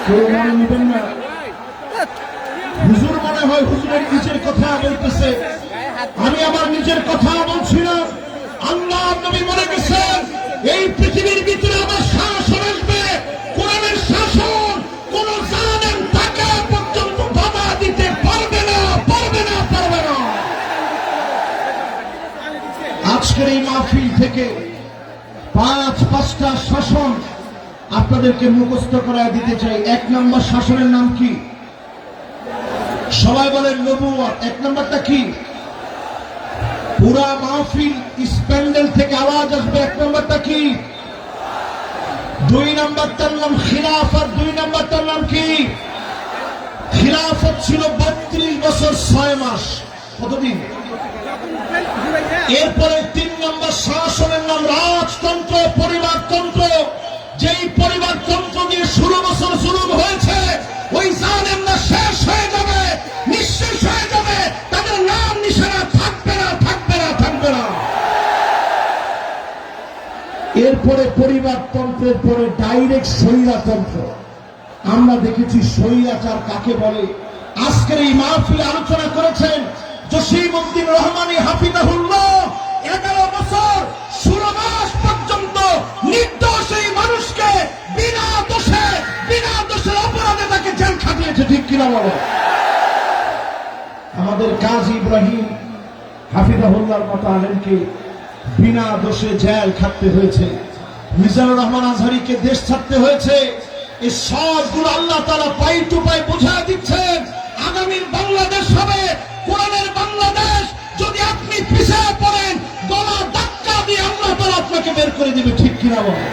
কেউ মনে নেবেন না। হুজুর মনে হয় হুজুরের নিজের কথা বলতেছে, আমি আমার নিজের কথা বলছি না। আল্লাহ নবী মনে গেছেন এই পৃথিবীর ভিতরে আমার শাসন আসবে, কোরআনের শাসন। কোন জালেম তাকে পর্যন্ত বাধা দিতে পারবে না, পারবে না, পারবে না। আজকের এই মাহফিল থেকে পাঁচটা শাসন আপনাদেরকে মুখস্থ করায় দিতে চাই। এক নম্বর শাসনের নাম কি? সবাই বলেন নবুয়ত। এক নম্বরটা কি? পুরা মাহফিল স্প্যান্ডেল থেকে আওয়াজ আসবে। এক নম্বরটা কি? দুই নম্বরটার নাম খিলাফত। দুই নম্বরটার নাম কি? খিলাফত ছিল 32 বছর 6 মাস। কতদিন? এরপরে 3 নম্বর শাসনের নাম রাজতন্ত্র, পরিবারতন্ত্র। যেই পরিবারতন্ত্র দিয়ে 16 বছর জুলুম হয়েছে, ওই জালেমরা শেষ হয়ে যাবে, নিঃশেষ হয়ে যাবে, তাদের নাম নিশানা থাকবে না, থাকবে না, থাকবে না। এরপরে পরিবারতন্ত্রের পরে ডাইরেক্ট স্বৈরতন্ত্র। আমরা দেখেছি স্বৈরাচার কাকে বলে। আজকের এই মাহফিলে আলোচনা করেছেন জসিমউদ্দিন রহমানী হাফিজাহুল্লাহ। 11 বছর 16 মাস পর্যন্ত নির্দোষ এই মানুষকে বিনা দোষের অপরাধে তাকে জেল খাটিয়েছে। ঠিক কিনা বলো? আমাদের কাজী ইব্রাহিম হাফিজাহুল্লাহর মতো আলেমকে বিনা দোষে জেল খাটতে হয়েছে। মিজানুর রহমান আজহারীকে দেশ ছাড়তে হয়েছে। এই সবগুলো আল্লাহ তাআলা পাই টু পাই বোঝা দিচ্ছেন। আগামীর বাংলাদেশ হবে কোরআনের বাংলাদেশ। যদি আপনি পিছিয়ে পড়েন, গলা ধাক্কা দিয়ে আল্লাহ তাআলা আপনাকে বের করে দিবে। ঠিক কিনা বলেন?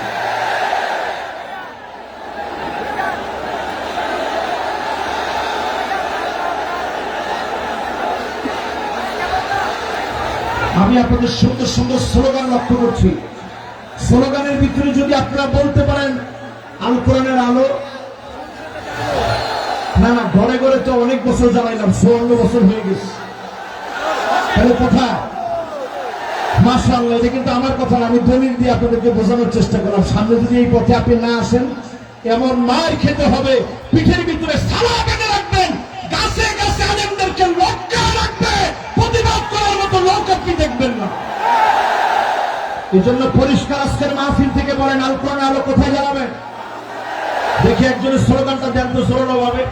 আমি আপনাদের সুন্দর সুন্দর স্লোগান লক্ষ্য করছি। স্লোগানের ভিতরে যদি আপনারা বলতে পারেন আল কোরআনের আলো, না না, ঘরে ঘরে তো অনেক বছর জ্বালাইলাম, 54 বছর হয়ে গেছে। তাহলে কথা মাশাআল্লাহ, এটা কিন্তু আমার কথা না, আমি দলিল দিয়ে আপনাদেরকে বোঝানোর চেষ্টা করলাম। সামনে যদি এই পথে আপনি না আসেন, এমন মার খেতে হবে, পিঠের ভিতরে সালা বেঁধে রাখবেন, গাছে গাছে আলেমদেরকে লক্ষ্য রাখবে, প্রতিবাদ করার মতো লোক আপনি দেখবেন না। এই জন্য পরিষ্কার আজকের মাহফিল থেকে বলেন আল কোরআন আলো কোথায় জ্বালাবেন? দেখি একজনের স্লোগানটা দেন তো জোরালো ভাবে।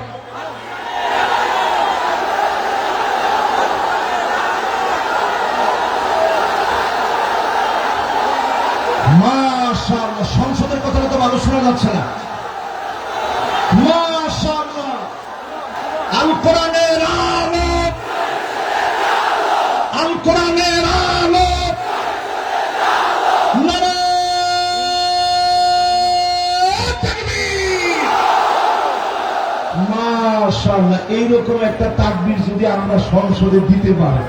মাশাআল্লাহ, সংসদের কথাটা তো ভালো শোনা যাচ্ছে না। মাশাআল্লাহ, আল কোরআনের আলো, আল কোরআনের আলো। মাশাআল্লাহ, এইরকম একটা তাকবীর যদি আমরা সংসদে দিতে পারি,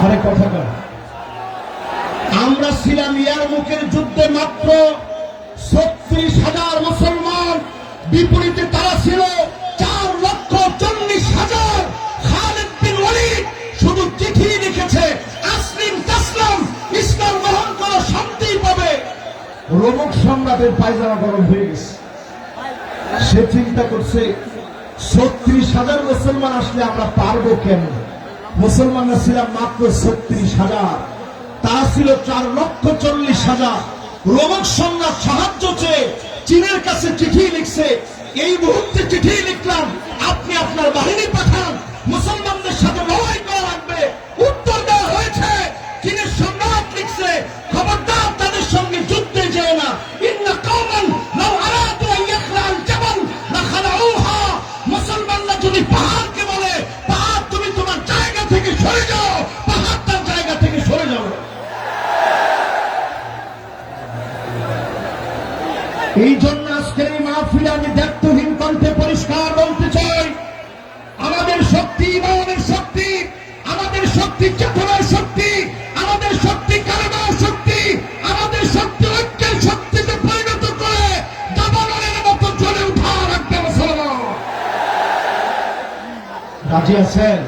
আরে কথা বল। আমরা ছিলাম ইয়ারমুকের যুদ্ধে মাত্র 36,000 মুসলমান, বিপরীতে তারা ছিল 4,40,000। খালিদ বিন ওয়ালিদ শুধু চিঠি লিখেছে, আসলিম তাসলাম, ইসলাম গ্রহণ করো, শান্তি পাবে। রোমক সম্রাটের পায়জামা গরম হয়ে গেছে। সে চিন্তা করছে 36,000 মুসলমান আসলে আমরা পারবো কেন? মুসলমানরা ছিলাম মাত্র 36,000, তারা ছিল 4,40,000। রোমক সম্রাট সাহায্য চেয়ে চীনের কাছে চিঠি লিখছে, এই মুহূর্তে চিঠি লিখলাম, আপনি আপনার বাহিনী পাঠান, মুসলমানদের সাথে লড়াই করা লাগবে। উত্তর দেওয়া হয়েছে, চীনের সম্রাট লিখছে, খবরদার তাদের সঙ্গে যুদ্ধে যেও না। ইন্না কওমান লাউ আরাদু আন ইয়াখলাল জাবাল লাখালাউহা। মুসলমানরা যদি পাহাড়কে বলে, পাহাড় তুমি তোমার জায়গা থেকে সরে যাও, পাহাড় তার জায়গা থেকে সরে যাও। এই জন্য আজকের এই মাহফিলে আমি দায়িত্বহীন কণ্ঠে পরিষ্কার বলতে চাই, আমাদের শক্তি ইমানের শক্তি, আমাদের শক্তি চেতনার শক্তি, আমাদের শক্তি কালেমার শক্তি, আমাদের শক্তি ঐক্যের শক্তিতে পরিণত করে দাবানলের মতো জ্বলে উঠা রাখবে মুসলমান। রাজি আছেন?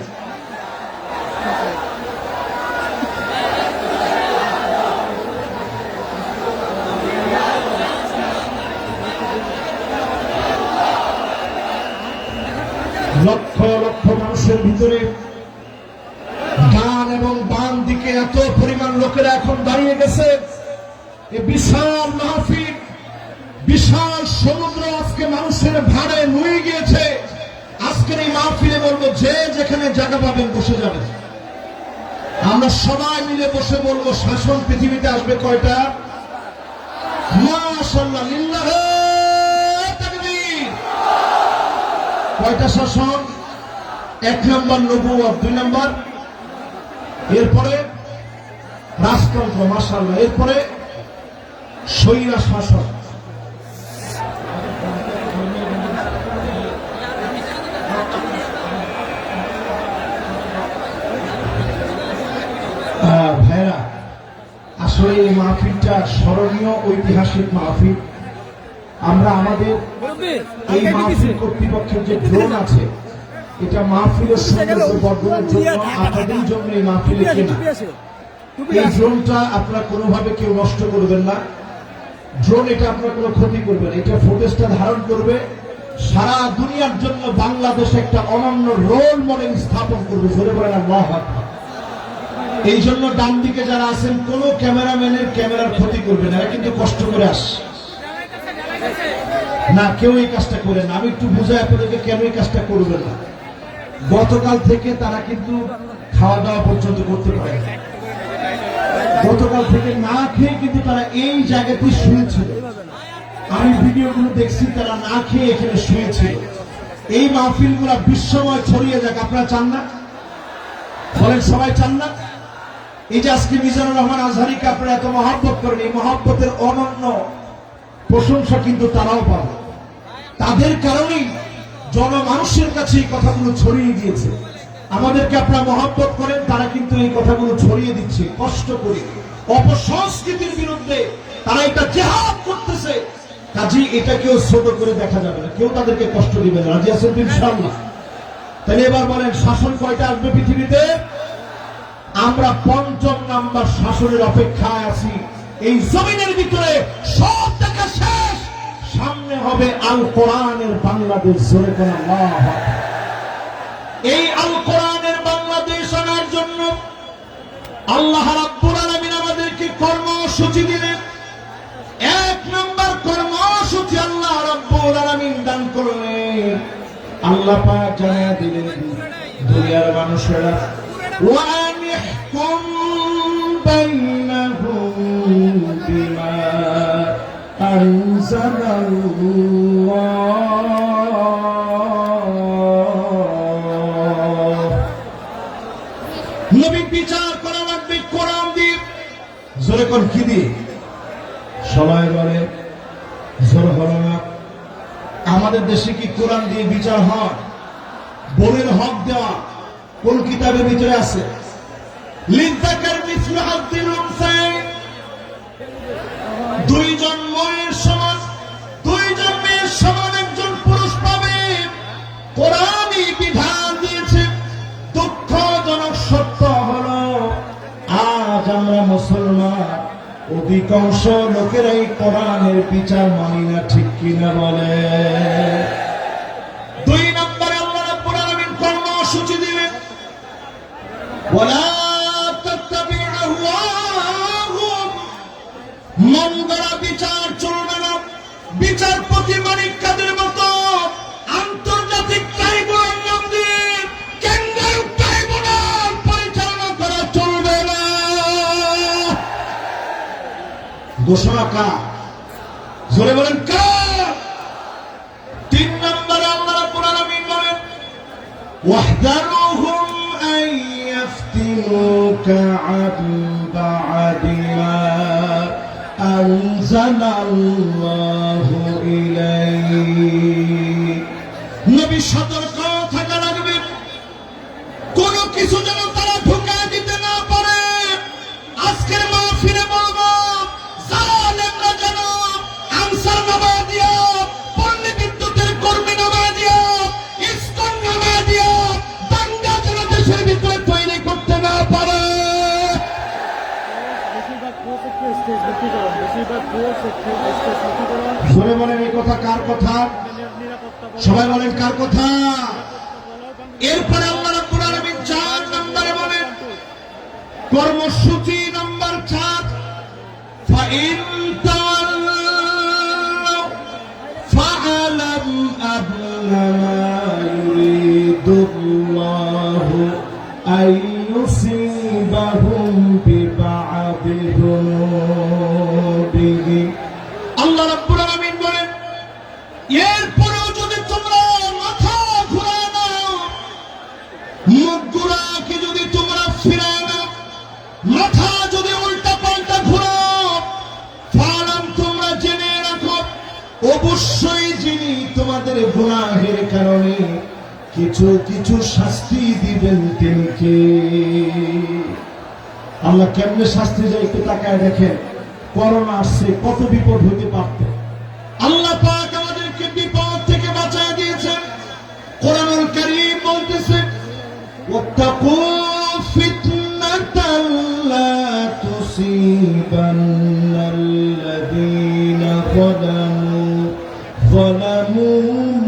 লক্ষ লক্ষ মানুষের ভিতরে ডান এবং বাম দিকে এত পরিমাণ লোকেরা এখন দাঁড়িয়ে গেছে। এই বিশাল মাহফিল, বিশাল সমুদ্র আজকে মানুষের ভাড়ে নুয়ে গিয়েছে। আজকের এই মাহফিলে বলবো, যে যেখানে জায়গা পাবেন বসে যাবেন। আমরা সবাই মিলে বসে বলবো, শাসন পৃথিবীতে আসবে কয়টা? মাশাআল্লাহ, লিল্লাহে তাকবীর। কয়টা শাসন? 1 নম্বর নবুয়ত, 2 নম্বর এরপরে রাজতন্ত্র, মাশাআল্লাহ, এরপরে স্বৈরা শাসন। ভাইরা, আসলে এই মাহফিলটা স্মরণীয় ঐতিহাসিক মাহফিল। আমরা আমাদের এই মাহফিল কর্তৃপক্ষের যে ড্রোন আছে, এটা মাহফিলের সৌন্দর্য বর্ধনের জন্য, আপনাদের জন্য এই মাহফিলে কেনা। এই ড্রোনটা আপনারা কোনোভাবে কেউ নষ্ট করবেন না। ড্রোন এটা আপনার কোনো ক্ষতি করবে না। এটা ফুটেজটা ধারণ করবে, সারা দুনিয়ার জন্য বাংলাদেশ একটা অনন্য রোল মডেল স্থাপন করবে। জোরে বলেন আল্লাহু আকবার। এই জন্য ডান দিকে যারা আছেন, কোন ক্যামেরাম্যানের ক্যামেরার ক্ষতি করবে না। এরা কিন্তু কষ্ট করে আসে না, কেউ এই কাজটা করে না। আমি একটু বুঝাই আপনাদেরকে কেন এই কাজটা করবে না। গতকাল থেকে তারা কিন্তু খাওয়া দাওয়া পর্যন্ত করতে পারে। গতকাল থেকে না খেয়ে কিন্তু তারা এই জায়গাতেই শুয়েছিল। আমি ভিডিওগুলো দেখছি, তারা না খেয়ে এখানে শুয়েছিল। এই মাহফিলগুলো বিশ্বময় ছড়িয়ে যাক, আপনারা চান না? বলেন, সবাই চান না? এই যে আজকে মিজানুর রহমান আজহারীকে আপনারা এত মহব্বত করেন, এই মহব্বতের অনন্য প্রশংসা কিন্তু তারাও পাবে। তাদের কারণেই জনমানুষের কাছে এই কথাগুলো ছড়িয়ে গিয়েছে। আমাদেরকে আপনারা মহব্বত করেন, তারা কিন্তু এই কথাগুলো ছড়িয়ে দিচ্ছে কষ্ট করে। অপসংস্কৃতির বিরুদ্ধে তারা এটা জিহাদ করতেছে। কাজেই এটা কেউ ছোট করে দেখা যাবে না, কেউ তাদেরকে কষ্ট দিবে না। রাজি আছেন ইনশাআল্লাহ? তাহলে এবার বলেন, শাসন কয়টা আসবে পৃথিবীতে? আমরা ৫ম নাম্বার শাসনের অপেক্ষায় আছি। এই জমিনের ভিতরে সব দেখা শেষ, সামনে হবে আল কোরআনের বাংলাদেশ। জোরে কোন আল্লাহু আকবার। এই আল কোরআনের বাংলাদেশ আনার জন্য আল্লাহ রাব্বুল আলামিন আমাদেরকে কর্মসূচি দিলেন। 1 নম্বর কর্মসূচি আল্লাহ রাব্বুল আলামিন দান করলেন। আল্লাহ পাক জানিয়ে দিলেন, দুনিয়ার মানুষেরা, وَأَنِحْكُمْ بَيْنَهُمْ بِمَا أَنزَلَ اللَّهُ। নবী বিচার করা লাগবে কোরআন দিয়ে। জোরে কোন কি দিয়ে? সবাই বলে, জোর হলো না। আমাদের দেশে কি কোরআন দিয়ে বিচার হয়? বোনের হক দেওয়া কোন কিতাবের ভিতরে আছে? লিযাকার মিসলু হাযিল উনসায়াইন। 2 জন মেয়ের সমান, 2 জন মেয়ের সমান একজন পুরুষ পাবে। কোরআনই বিধান দিয়েছে। দুঃখজনক সত্য হলো, আজ আমরা মুসলমান অধিকাংশ লোকেরাই কোরআনের বিচার মানি না। ঠিক কিনা বলে? 2 নম্বরে আল্লাহ রাব্বুল আলামিন কর্মসূচি দিলেন, ওয়ালা তাত্তাবি আহওয়াহুম। মন গড়া বিচার চলবে না। বিচারপতি মানিক কাদের মতো আন্তর্জাতিক ট্রাইব্যুনাল নাম দিয়ে কেন্দ্রীয় ট্রাইব্যুনাল পরিচালনা করা চলবে না। ঘোষণা কার? জোরে বলেন কার? 3 নম্বরে আল্লাহ রাব্বুল আলামিন বলেন, ওয়াহদারুহুম আন ইয়াফতিনুকা আন বা'দি মা আনজালাল্লাহু ইলাইক। নবী সতর্ক থাকা লাগবে, কোন কিছু যেন তারা ঢুকায় দিতে না পারে। আজকের মাহফিলে বলবো, জালেমরা যেন আনসার নামা দিয়া, পল্লী বিদ্যুতের কর্মী নামা দিয়া, ইসকন নামা দিয়া দাঙ্গা যেন দেশের ভিতরে তৈরি করতে না পারে। জোরে বলেন, এই কথা কার কথা? সবাই বলেন, কার কথা? এরপরে আল্লাহ রাব্বুল আলামিন 4 নম্বরে বলেন, কর্মসূচি নাম্বার 4, ফাইন তাওয়াল্লাউ ফাআলাম আন্নামা ইউরিদুল্লাহু আইয়ুসিবাহুম বিবা'দি যুনুবিহি। আল্লাহ রাব্বুল আলামিন বলেন, এরপরেও যদি তোমরা মাথা ঘুরায় নাও, মুখগুলাকে যদি তোমরা ফিরায় নাও, মাথা যদি উল্টা পাল্টা ঘুরাও, ফালাম তোমরা জেনে রাখো, অবশ্যই যিনি তোমাদের গুনাহের কারণে কিছু কিছু শাস্তি দিবেন তিনি কে? আল্লাহ কেমনে শাস্তি দেয় একটু তাকায় দেখেন। করোনা আসছে, কত বিপদ হইতে পারত। আল্লাহ পাক আমাদেরকে বিপদ থেকে বাঁচায় দিয়েছেন। কোরআনুল কারীম বলতেছে, ওয়াত্তাকু ফিতনাতাল লা তুসিবান্নাল্লাযীনা যালামু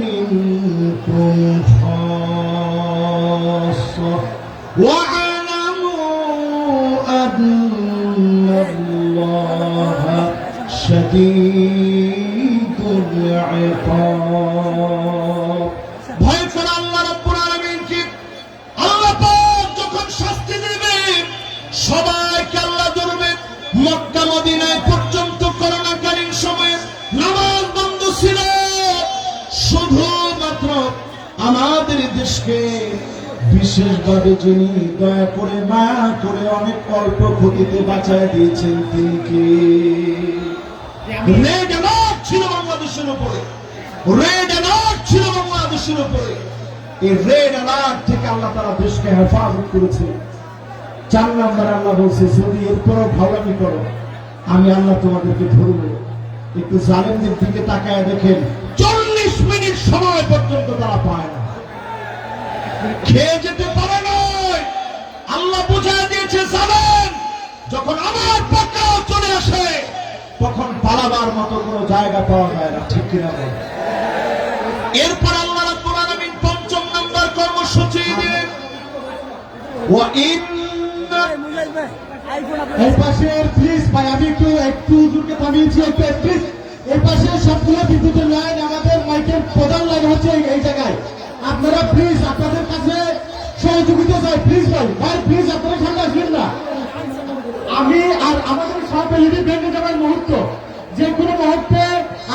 মিনকুম খাসসা ওয়া'লামু আন্নাল্লাহা শাদীদুল ইকাব। ভয় করে আল্লাহ রাব্বুল আলামিনকে। আল্লাহ পাক যখন শাস্তি দিবে সবাইকে আল্লাহ ধরবে। মক্কা মদিনায় পর্যন্ত করোনাকালীন সময়ে নামাজ বন্ধ ছিল, শুধুমাত্র আমাদের দেশকে বিশেষভাবে যিনি দয়া করে মায়া করে অনেক অল্প ক্ষতিতে বাঁচায় দিয়েছেন তিনি কে? রেড অ্যালার্ট ছিল বাংলাদেশের উপরে, রেড অ্যালার্ট ছিল বাংলাদেশের উপরে। এই রেড অ্যালার্ট থেকে আল্লাহ তাআলা দেশকে হেফাজত করেছে। 4 নম্বরে আল্লাহ বলছে, যদি এরপরও ভাওলামি করো আমি আল্লাহ তোমাদেরকে ধরবো। একটু জালেমদের দিকে তাকায় দেখেন, 40 মিনিট সময় পর্যন্ত তারা পায় না, খেয়ে যেতে পারে নয়। আল্লাহ বুঝায় দিয়েছে, জালেম যখন আমার পাকড়াও চলে আসে তখন পালাবার মতো কোনো জায়গা পাওয়া যায় না, ঠিক কিনা বল? এরপর আল্লাহ রাব্বুল আলামিন 5 নম্বর কর্মসূচি দিলেন, ওয়া ইন্না। এই পাশে প্লিজ ভাই, আমি একটু হুজুরকে থামিয়েছি, একটু প্লিজ এই পাশে সবগুলো বিদ্যুতের লাইন, আমাদের মাইকের প্রধান লাইন হচ্ছে এই জায়গায়। আপনারা প্লিজ আপনাদের কাছে সহযোগিতা চাই, প্লিজ ভাই ভাই প্লিজ আপনারা সামনে আসবেন না। আমি আর আমাদের সব এলইডি ভেঙে যাওয়ার মুহূর্ত, যে কোনো মুহূর্তে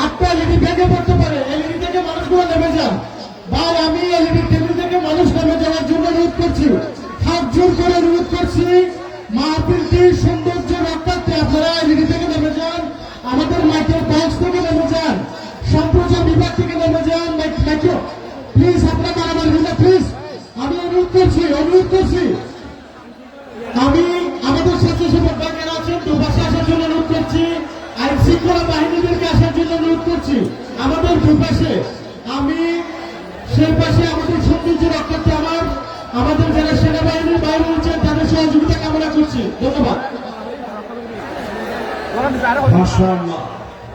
8টা এলইডি ভেঙে পড়তে পারে। এলইডি থেকে মানুষগুলো নেমে যান ভাই। আমি এলইডি টেবিল থেকে মানুষ নেমে যাওয়ার জন্য অনুরোধ করছি, হাত জোর করে অনুরোধ করছি। মাহফিলটির সৌন্দর্য রক্ষার্থে আপনারা এলইডি থেকে নেমে যান, আমাদের মাইকের বক্স থেকে নেমে যান, সম্প্রচার বিভাগ থেকে নেমে যান। মাইক্রো প্লিজ আপনারা মারামারি না প্লিজ, আমি অনুরোধ করছি। আমি আমাদের স্বেচ্ছাসেবক ভাইয়েরা আছেন, দুপাশে আসার জন্য অনুরোধ করছি। আইন শৃঙ্খলা বাহিনীদেরকে আসার জন্য অনুরোধ করছি আমাদের দুপাশে। আমি সেই পাশে আমাদের সৌন্দর্য রক্ষার্থে আমাদের যারা সেনাবাহিনীর বাইরে রয়েছেন তাদের সহযোগিতা কামনা করছি। ধন্যবাদ। মাশাআল্লাহ।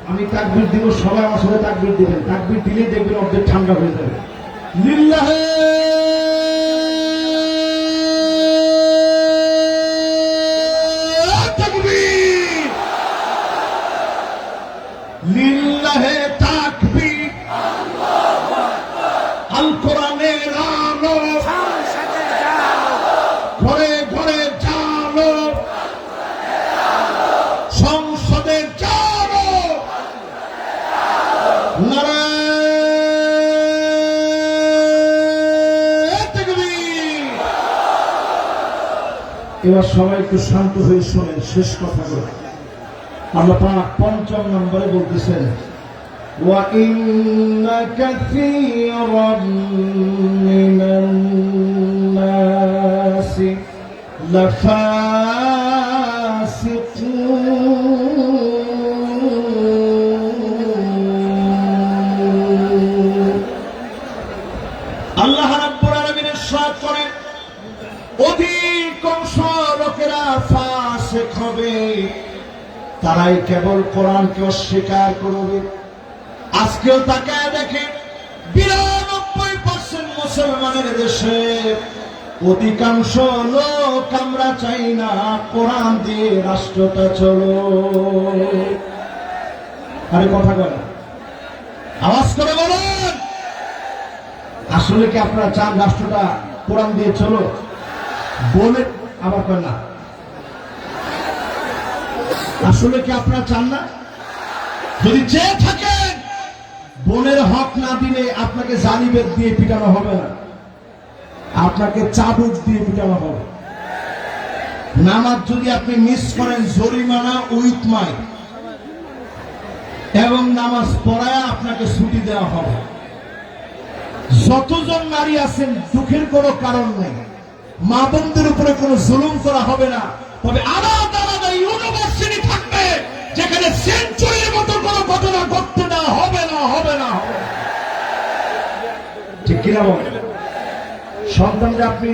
আমি তাকবীর দিব, সবাই আমার সাথে তাকবীর দিবেন। তাকবীর দিলেই দেখবেন অর্ধেক ঠান্ডা হয়ে যাবে। লিল্লাহে তাকবীর, লিল্লাহে তাকবীর। আল কোরআনের আলো ঘরে ঘরে জালো, সংসদের জালো, নারায়ে তাকবীর। এবার সবাই একটু শান্ত হয়ে শোনেন শেষ কথাগুলো। আল্লাহ পাক 5 নম্বরে বলতেছেন, ওয়া ইন্না কাসীরাম মিনান নাসি লাফাসিকুন। আল্লাহ রাব্বুল আলামিন ইরশাদ করেন, অধিকাংশ লোকেরা ফাসিক হবে, তারাই কেবল কোরআনকে অস্বীকার করবে। আজকেও তাকায় দেখেন 92% মুসলমানের দেশে অধিকাংশ লোক আমরা চাই না কোরআন দিয়ে রাষ্ট্রটা চলো। আরে কথা বলে আওয়াজ করে বলেন, আসলে কি আপনারা চান রাষ্ট্রটা কোরআন দিয়ে চলো? বলে আবার করেন না, আসলে কি আপনারা চান না? যদি চেয়ে থাকেন, বোনের হক না দিলে আপনাকে জালিবেদ দিয়ে পিটানো হবে না, আপনাকে চাবুক দিয়ে পিটানো হবে। নামাজ যদি আপনি মিস করেন, জরিমানা উইথ মাই, এবং নামাজ পড়ায় আপনাকে ছুটি দেওয়া হবে। যতজন নারী আছেন, দুঃখের কোনো কারণ নেই, মা বোনদের উপরে কোনো জুলুম করা হবে না। তবে আলাদা আলাদা ইউনিভার্সিটি থাকবে, যেখানে সেঞ্চুরির মতো কোনো ঘটনা ঘটতে দেওয়া হবে না, হবে না, হবে না। ঠিক কিনা বলেন? সন্তানকে আপনি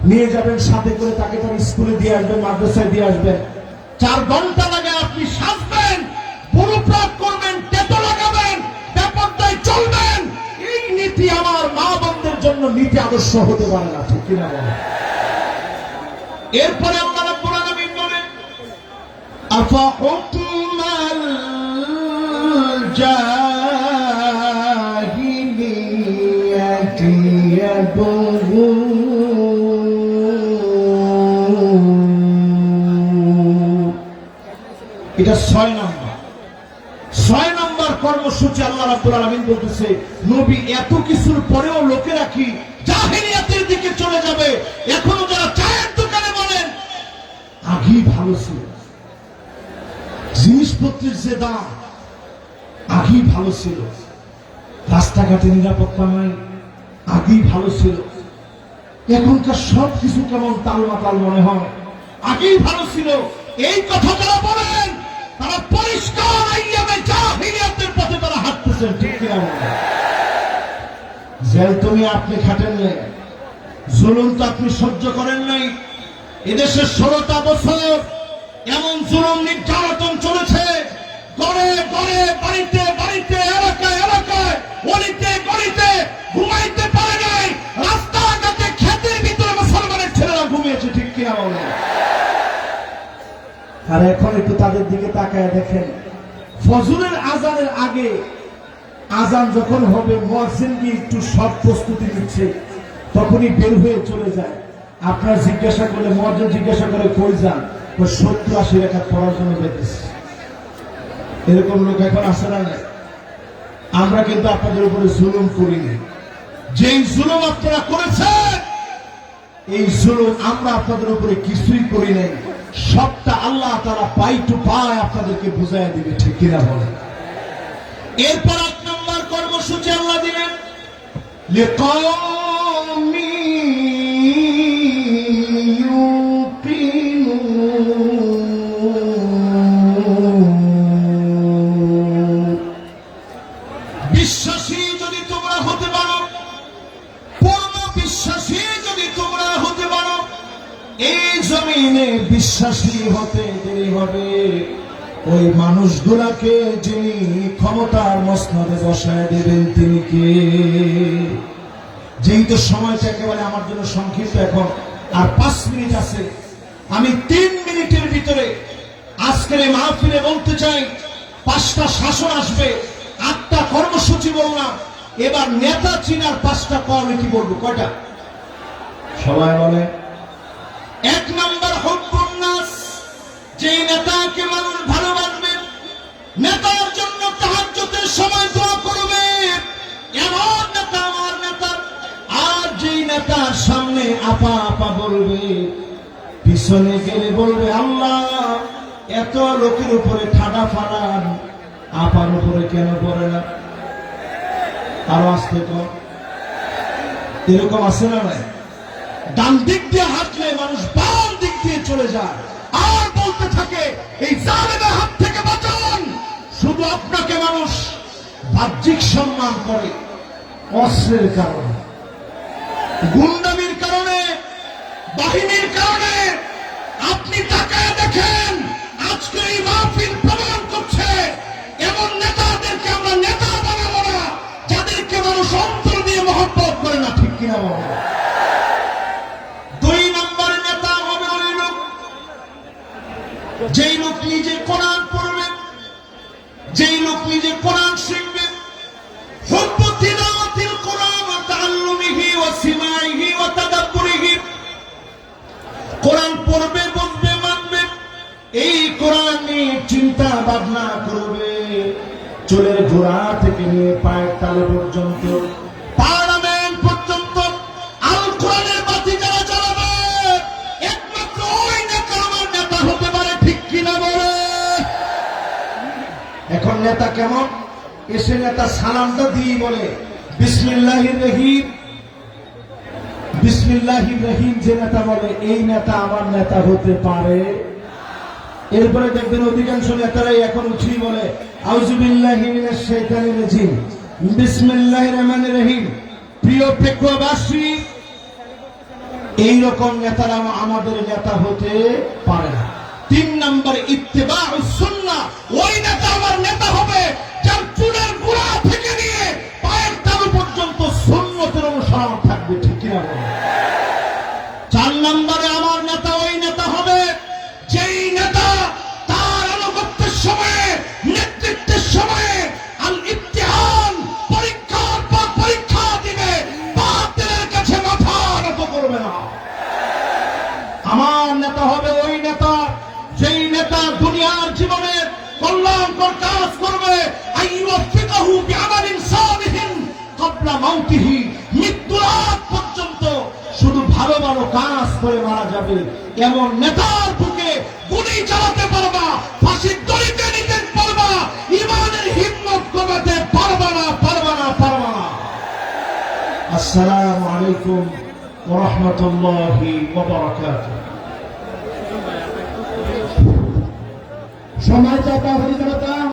নিয়ে যাবেন সাথে করে, তাকে তার স্কুলে দিয়ে আসবেন, মাদ্রাসায় দিয়ে আসবেন, 4 ঘন্টা লাগে আপনি সাজবেন, পুরুপ্রাপ করবেন, টেটো লাগাবেন, বেপরদায় চলবেন। এই নীতি আমার মা বোনদের জন্য নীতি আদর্শ হতে পারে না। ঠিক কিনা বলেন? এরপরে আল্লাহ রাব্বুল আলামিন বলেন, আফা হুকমাল জাহিলিয়াতি ইয়াবগুন। এটা 6 নম্বর কর্মসূচি। আল্লাহ রাব্বুল আলামিন বলতেছে, নবী এত কিছুর পরেও লোকেরা কি জাহিলিয়াতের দিকে চলে যাবে? এখনো যারা চায়ের দোকানে বলেন, আগেই ভালো ছিল, জিনিসপত্রের যে দাম আগেই ভালো ছিল, রাস্তাঘাটে নিরাপত্তা নাই, আগেই ভালো ছিল, এখনকার সব কিছু কেমন তালমাতাল মনে হয়, আগেই ভালো ছিল। এই কথা যারা বলেন, তারা পরিষ্কার আইয়ামে জাহিলিয়াতের পথে তারা হাঁটতেছেন। ঠিক কিনা বলেন? জেল তুমি আপনি খাটেন নাই, জুলুম তো আপনি সহ্য করেন নাই। এদেশের 16টা বছর এমন জুলুম নির্যাতন চলেছে, ঘরে ঘরে, বাড়িতে বাড়িতে, এলাকায় এলাকায়, গলিতে গলিতে ঘুমাইতে পারে নাই, রাস্তাঘাটে ক্ষেতের ভিতরে মুসলমানের ছেলেরা ঘুমিয়েছে। ঠিক কিনা বলেন? আর এখন একটু তাদের দিকে তাকায় দেখেন, ফজরের আজানের আগে আজান যখন হবে, মুয়াজ্জিন কি একটু সব প্রস্তুতি নিচ্ছে, তখনই বের হয়ে চলে যায়। আপনার জিজ্ঞাসা করলে, মুয়াজ্জিন জিজ্ঞাসা করে কই যান, 70-80 রাকাত পড়ার জন্য যেতেছে। এরকম লোক এখন আসে না? আমরা কিন্তু আপনাদের উপরে জুলুম করিনি। যেই জুলুম আপনারা করেছেন, এই জুলুম আমরা আপনাদের উপরে কিছুই করি নাই। সবটা আল্লাহ তাআলা পাই টু পাই আপনাদেরকে বুঝাইয়া দিবে। ঠিক কিনা বলেন? এরপর 8 নম্বর কর্মসূচি আল্লাহ দিলেন, লিকাওমি ইউকিনুন। বিশ্বাসী যদি তোমরা হতে পারো, পূর্ণ বিশ্বাসী যদি তোমরা হতে পারো, এই জমিনে বিশ্বাসী হতে দেরি হবে ওই মানুষগুলাকে যিনি ক্ষমতার মসনদে বসায় দেবেন তিনি কে? যেহেতু সময়টা একেবারে আমার জন্য সংক্ষিপ্ত, এখন আর 5 মিনিট আছে, আমি 3 মিনিটের ভিতরে আজকের এই মাহফিলে বলতে চাই, 5টা শাসন আসবে, 8টা কর্মসূচি বললাম। এবার নেতা চিনার 5টা কোয়ালিটি বলবো। কয়টা? সবাই বলে। 1 নম্বর হুব্বুন নাস, যে নেতাকে মানুষ ভালোবাসবে, নেতার জন্য তাহাজ্জুদের সময় দোয়া করবে, এমন নেতা আমার নেতা। আর যেই নেতার সামনে আপা আপা বলবে, পিছনে গেলে বলবে আল্লাহ এত লোকের উপরে ঠাডা ফাড়ান, আপার উপরে কেন পড়ে না? আরো আসতে কর। এরকম আছে না? নাই? ডান দিক দিয়ে হাঁটলে মানুষ বাম দিক দিয়ে চলে যায়, আর বলতে থাকে এই জালেমের হাত থেকে বাঁচান। শুধু আপনাকে মানুষ বাহ্যিক সম্মান করে, অস্ত্রের কারণে, গুন্ডামির কারণে, বাহিনীর কারণে। আপনি তাকায় দেখেন, আজকে এই মাহফিল প্রমাণ করছে, এমন নেতাদেরকে আমরা নেতা বানাবো না যাদেরকে মানুষ অন্তর দিয়ে মহব্বত করে। নিজে কোরআন পড়বে, যেই লোক নিজে কোরআন শিখবে, হুব্বু তিলাওয়াতিল কোরআন ওয়া তাআল্লুমিহি ওয়া সিমাইহি ওয়া তাদাব্বুরিহি, কোরআন পড়বে, বুঝবে, মানবে, এই কোরআন নিয়ে চিন্তা ভাবনা করবে, চুলের গোড়া থেকে নিয়ে পায়ের তালু পর্যন্ত, পার্লামেন্ট পর্যন্ত আল কোরআনের বাতি যারা জ্বালাবে, একমাত্র ওই নেতা আমার নেতা হতে পারে। ঠিক কিনা বলে? এখন নেতা কেমন? এসে নেতা সালামটা দিয়ে বলে বিসমিল্লাহির রহিম, বিসমিল্লাহির রহিম, যে নেতা বলে এই নেতা আমার নেতা হতে পারে। এরপরে দেখবেন অধিকাংশ নেতারাই এখন উঠেই বলে আউযুবিল্লাহি মিনাশ শাইতানির রাজিম, বিসমিল্লাহির রহমানির রহিম। প্রিয় প্রেক্ষবাসী, এইরকম নেতারা আমাদের নেতা হতে পারে না। 3 নম্বর ইত্তেবাউস সুন্নাহ, ওই নেতা আমার নেতা হবে যার চুলের গোড়া থেকে নিয়ে পায়ের তালু পর্যন্ত সুন্নতের অনুসরণ থাকবে। ঠিক কিনা বলেন? 4 নম্বরে আমার নেতা ওই নেতা হবে যেই নেতা তার আনুগত্যের সময়ে, নেতৃত্বের সময়ে আল ইমতিহান, পরীক্ষার পর পরীক্ষা দিবে, বাতিলের কাছে মাথা নত করবে না। আমার নেতা হবে ওই নেতা যেই নেতা দুনিয়ার জীবনে কল্যাণকর কাজ করবে, আইয়ুফিকাহু বিআমালিন সালিহিন ক্বাবলা মাউতিহি, মৃত্যুর আগ পর্যন্ত শুধু ভালো ভালো কাজ করে মারা যাবে, এমন নেতার বুকে গুলি চালাতে পারবা, ফাঁসির দড়িতে নিতে পারবা, ইমানের হিম্মত কমাতে পারবা না, পারবা না, পারবা না। আসসালামু আলাইকুম ওয়া রাহমাতুল্লাহি ওয়া বারাকাতুহু। সম্মানিত জনতা